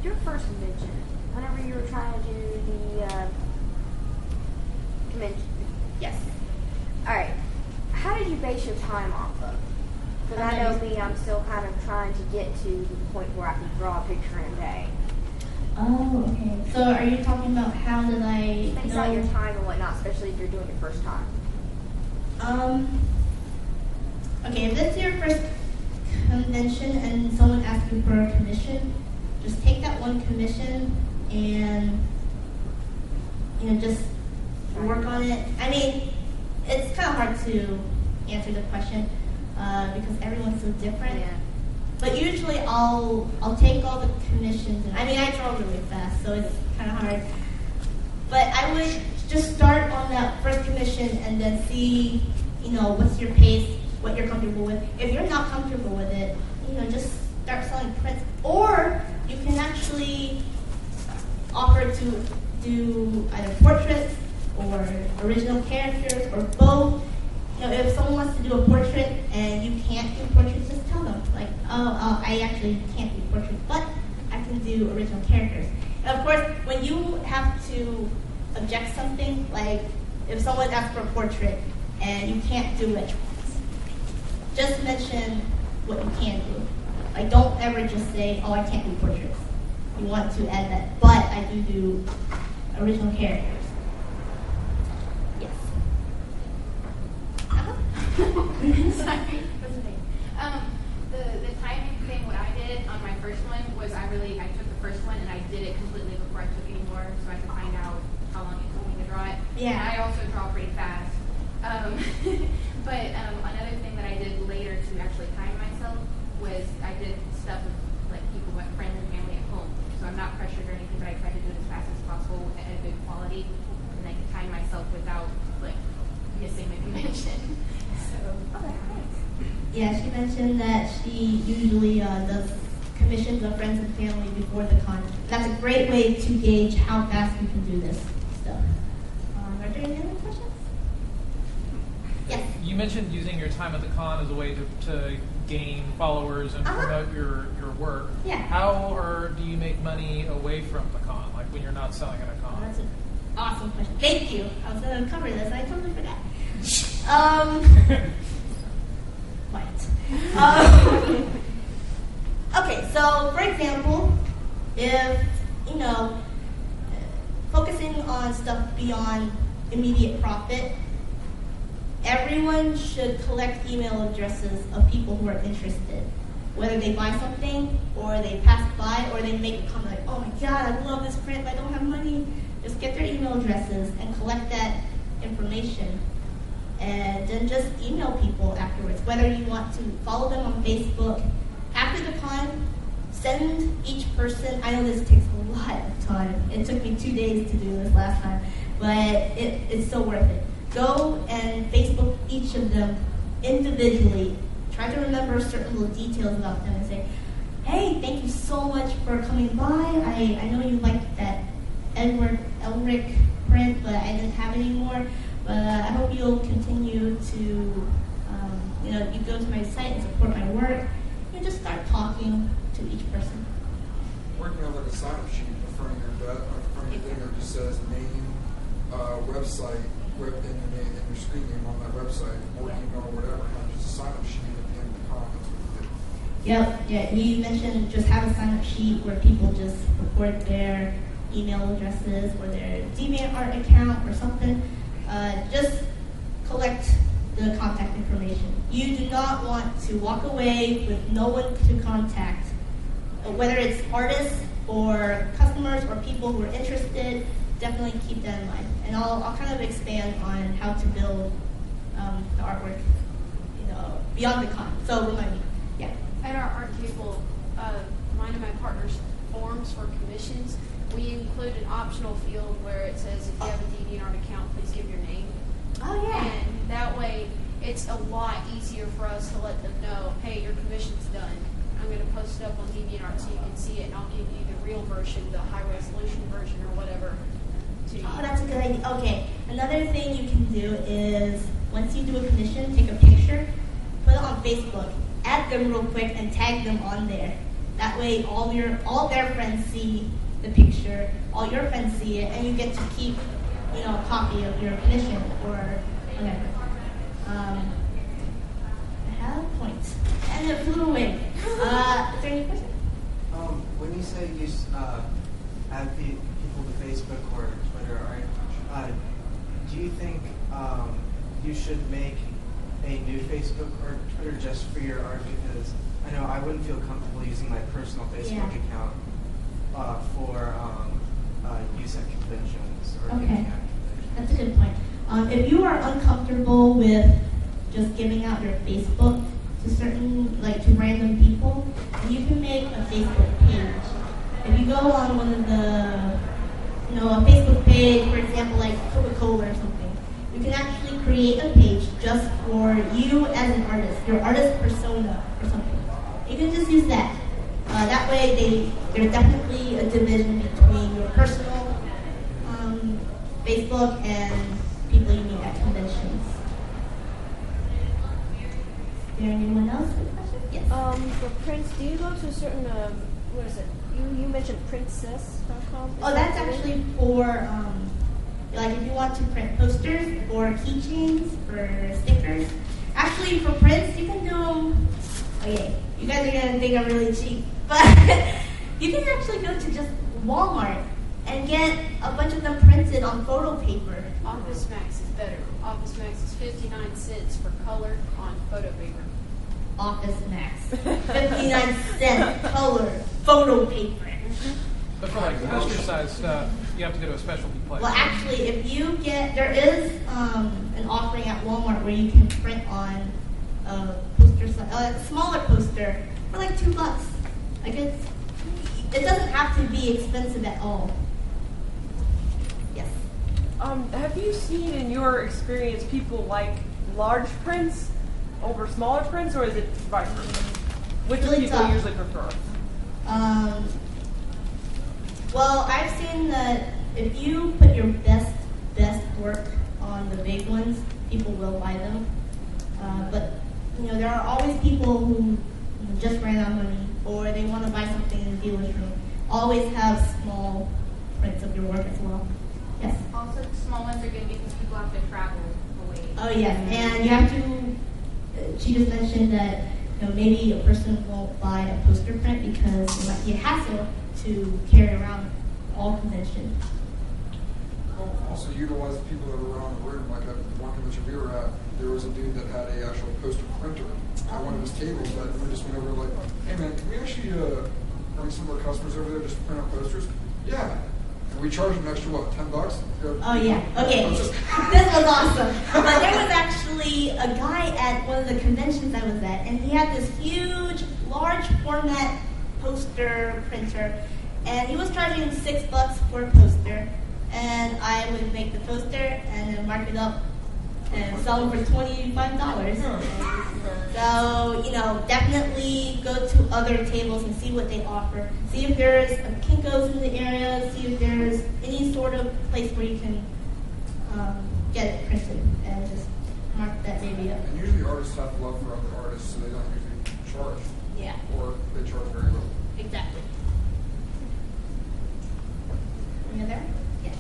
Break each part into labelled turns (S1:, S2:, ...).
S1: your first convention, whenever you were trying to do the convention.
S2: Yes.
S1: All right. How did you base your time off of? Because I know me, I'm still kind of trying to get to the point where I can draw a picture in a day.
S2: Oh, okay. So are you talking about how did I
S1: Space out your time and whatnot, especially if you're doing it first time.
S2: Okay, if this is your first convention and someone asks you for a commission, just take that one commission and, just work on it. I mean, it's kind of hard to answer the question because everyone's so different.
S1: Yeah.
S2: But usually I'll take all the commissions, and I draw really fast, so it's kind of hard. But I would just start on that first commission and then see, what's your pace, what you're comfortable with. If you're not comfortable with it, just start selling prints. Or you can actually offer to do either portraits or original characters or both. If someone wants to do a portrait and you can't do portraits, just tell them, like, I actually can't do portraits, but I can do original characters. And of course, when you have to object something, like if someone asks for a portrait and you can't do it, just mention what you can do. Like, don't ever just say, I can't do portraits. You want to add that, but I do original characters.
S3: Sorry. The timing thing, what I did on my first one was I took the first one and I did it completely before I took any more so I could find out how long it took me to draw it.
S2: Yeah.
S3: And I also draw pretty fast. But another thing that I did later to actually time myself was I did stuff with people, friends and family at home. So I'm not pressured or anything, but I tried to do it as fast as possible at a good quality and I could time myself without missing the convention.
S2: Yeah, she mentioned that she usually does commissions of friends and family before the con. That's a great way to gauge how fast you can do this stuff. Are there any other questions? Yes.
S4: You mentioned using your time at the con as a way to gain followers and promote your work.
S2: Yeah.
S4: How do you make money away from the con, like when you're not selling at a con?
S2: That's an awesome question. Thank you. I was going to cover this. I totally forgot. Okay, so for example, if, focusing on stuff beyond immediate profit, everyone should collect email addresses of people who are interested. Whether they buy something, or they pass by, or they make a comment like, oh my god, I love this print, but I don't have money. Just get their email addresses and collect that information. And then just email people afterwards, whether you want to follow them on Facebook. After the con, send each person, I know this takes a lot of time. It took me 2 days to do this last time, but it's so worth it. Go and Facebook each of them individually. Try to remember certain little details about them and say, hey, thank you so much for coming by. I know you liked that Edward Elric print, but I didn't have any more. But I hope you'll continue to, you go to my site and support my work. You just start talking to each person.
S5: Working on a sign-up sheet in front of your thing that just says name, website, and your screen name on that website, work email or whatever, not just a sign-up sheet at the end of the comments.
S2: Yep, yeah. You mentioned just have a sign-up sheet where people just report their email addresses or their DeviantArt account or something. Just collect the contact information. You do not want to walk away with no one to contact, whether it's artists or customers or people who are interested. Definitely keep that in mind. And I'll kind of expand on how to build the artwork, beyond the con. So remind me. Yeah.
S6: At our art table, mine and my partner's forms for commissions, we include an optional field where it says if you have a DeviantArt account, please give your name.
S2: Oh yeah.
S6: And that way, it's a lot easier for us to let them know, hey, your commission's done. I'm going to post it up on DeviantArt so you can see it, and I'll give you the real version, the high-resolution version, or whatever.
S2: Oh, that's a good idea. Okay. Another thing you can do is, once you do a commission, take a picture, put it on Facebook, add them real quick, and tag them on there. That way, all their friends see the picture, all your friends see it, and you get to keep, a copy of your commission or whatever. I have a point, and it flew away. Is there any question?
S7: When you say you add people to Facebook or Twitter, do you think you should make a new Facebook or Twitter just for your art? Because I know I wouldn't feel comfortable using my personal Facebook account for use at conventions or giving at conventions.
S2: That's a good point. If you are uncomfortable with just giving out your Facebook to random people, you can make a Facebook page. If you go on one of the, a Facebook page, for example, like Coca-Cola or something, you can actually create a page just for you as an artist, your artist persona or something. You can just use that. That way, there's definitely a division between your personal Facebook and people you meet at conventions. Is there anyone else with a question? Yes.
S1: For prints, do you go to a certain, what is it? You mentioned princess.com?
S2: Oh, that's actually for, like if you want to print posters or keychains or stickers. Actually, for prints, you can do, you guys are going to think I'm really cheap, but you can actually go to just Walmart and get a bunch of them printed on photo paper.
S6: Office Max is better. Office Max is 59 cents for color on photo paper.
S2: Office Max, 59 cent color photo paper.
S4: But for like poster size stuff, you have to go to a specialty place.
S2: Well, actually, if you there is an offering at Walmart where you can print on a poster, a smaller poster for like $2. Like it doesn't have to be expensive at all. Yes.
S8: Have you seen in your experience people like large prints over smaller prints, or is it vice versa? Which do
S2: Really
S8: people
S2: tough.
S8: usually prefer?
S2: Well, I've seen that if you put your best work on the big ones, people will buy them. But there are always people who just ran out of money, or they want to buy something in the dealer's room. Always have small prints of your work as well. Yes.
S3: Also, the small ones are good because people have to travel away.
S2: Oh yes, and you have to. She just mentioned that maybe a person won't buy a poster print because it might be a hassle to carry around all convention.
S5: Also utilize the people that are around the room. Like at one convention we were at, there was a dude that had a actual poster printer at one of his tables that we just went over like, hey man, can we actually bring some of our customers over there just to print out posters? Yeah. And we charged them an extra, what, $10?
S2: Oh yeah, okay. This was awesome. But there was actually a guy at one of the conventions I was at, and he had this huge, large format poster printer, and he was charging $6 for a poster, and I would make the poster and then mark it up and sell them for $25. So, definitely go to other tables and see what they offer. See if there's a Kinko's in the area, see if there's any sort of place where you can get it printed and just mark that baby up.
S5: And usually artists have love for other artists, so they don't usually charge.
S2: Yeah.
S5: Or they charge very little.
S2: Exactly. Any other? Yes.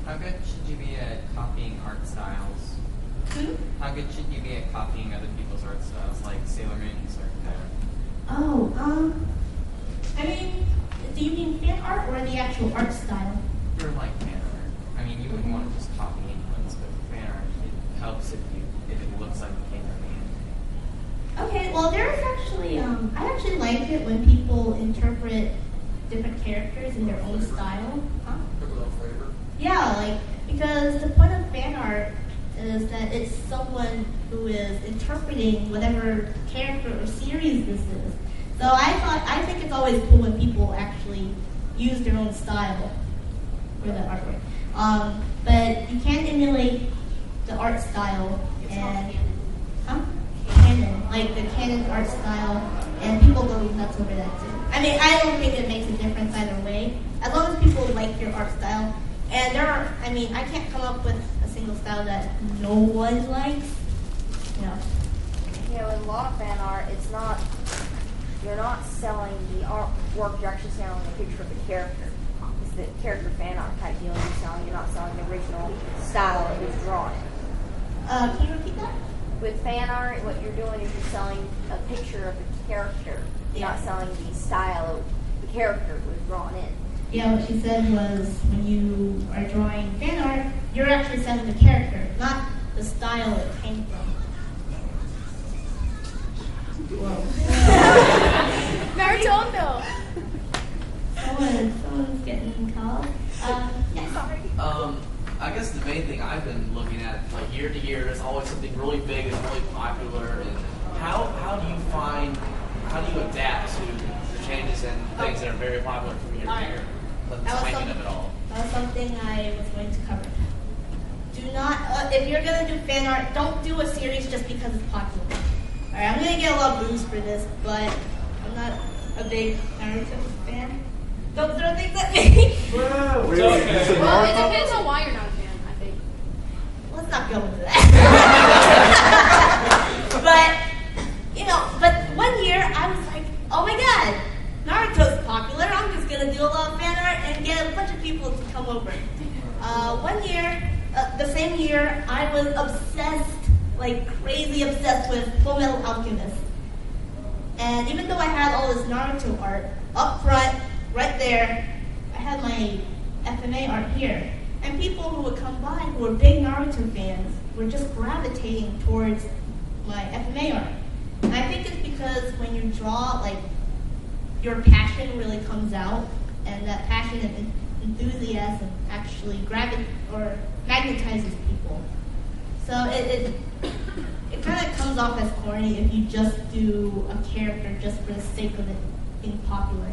S9: How good should you be at copying art styles? How good should you be at copying other people's art styles, like Sailor Moon's or
S2: Oh, I mean, do you mean fan art or the actual art style?
S9: or like fan art? I mean, you wouldn't want to just copy anyone's, but fan art, it helps if it looks like it came from the
S2: Okay, well, there's actually, I actually like it when people interpret different characters in their own style. Huh?
S5: Put it on flavor.
S2: Yeah, because the point of fan art is that it's someone who is interpreting whatever character or series this is. So I think it's always cool when people actually use their own style for the artwork. But you can emulate the art style and canon, like the canon art style, and people go nuts over that too. I mean, I don't think it makes a difference either way, as long as people like your art style. And I can't come up with a single style that no one likes.
S1: With a lot of fan art, you're not selling the art work, you're actually selling a picture of the character. It's the character fan art type deal you're not selling the original style it was drawn in.
S2: Can you repeat that?
S1: With fan art, what you're doing is you're selling a picture of the character. You're not selling the style of the character was drawn in.
S2: Yeah, what she said was when you are drawing fan art, you're actually selling the character, not the style it came from. Whoa.
S6: Naruto.
S2: Someone's getting called. Yes. Sorry.
S10: I guess the main thing I've been looking at, like year to year, there's always something really big and really popular. And how do you adapt to the changes and things that are very popular from year to year? The timing of it all.
S2: That was something I was going to cover. Do not, if you're going to do fan art, don't do a series just because it's popular. Alright, I'm going to get a lot of boos for this, but I'm not a big Naruto fan. Don't throw things at me.
S5: Whoa,
S4: It's okay.
S6: Well, it depends on why you're not a fan, I think.
S2: Let's not go into that. but 1 year I was like, oh my god, Naruto's popular. I'm just gonna do a lot of fan art and get a bunch of people to come over. 1 year, the same year, I was obsessed, like crazy obsessed with Full Metal Alchemist. And even though I had all this Naruto art up front, right there, I had my FMA art here. And people who would come by who were big Naruto fans were just gravitating towards my FMA art. And I think it's because when you draw, like, your passion really comes out, and that passion and enthusiasm actually magnetizes people. So it kind of comes off as corny if you just do a character just for the sake of it being popular.